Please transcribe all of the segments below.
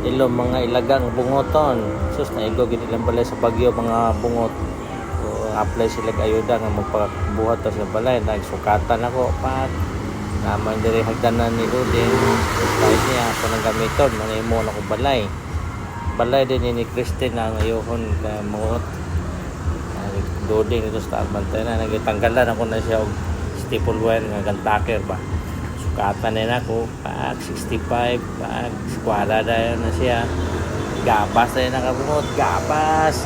ilo mga ilagang bungoton. Sus naigo gid ilang balay sa Bagyo mga bungot. So apply sila ayuda nga magpabuhat ta sa balay, nagsukatan ako pa naman diri hagdanan ni Uding. Dahil niya ako nang gamiton manimo na ko balay din ni Christine ang ayohon ka muot doding ito sa bantay na nagtanggalan ako na siya og staple wire nga gantaker ba sukatan na ako pag 65 pag squadra na siya gapas na nakabungot gapas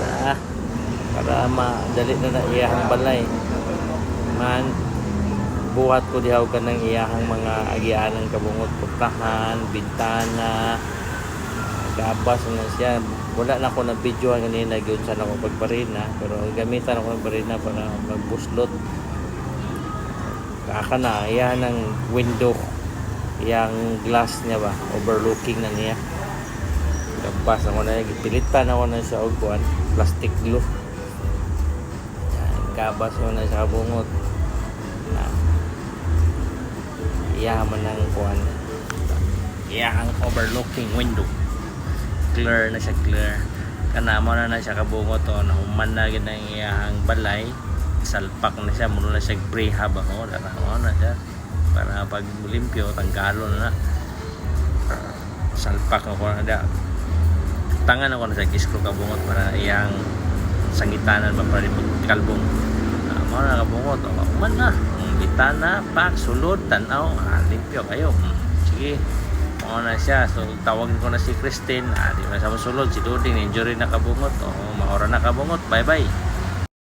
para madali na iyahang balay man buhat ko dihaw ka ng iyahang mga agianan kabungot putahan bintana gabas na siya wala na ako ng video kanina gyud sa ako pagbarina pero gamitan ako ng barina para magbuslot kaka na yan ang window yang glass niya ba overlooking na niya gabas ako na pilitan ako na sa kuan plastic glue yan, gabas ko na sa bungot iyaman ng kuan iyang overlooking window clear na siya clear kanamo na siya kabungot to nahuman na gid ang iyang balay salpak na siya muna na siya prehab ako na siya para pag limpyo tanggalon na salpak ako na da tangan ako na sa kiskro kabungot para iyang sangitanan ba para kalbong mo na kabungot man na bitana pak sulod tanaw limpyo kayo sige na siya so tawagin ko na si Christine di ba sa sulod si Duding injury na kabungot maora na kabungot bye bye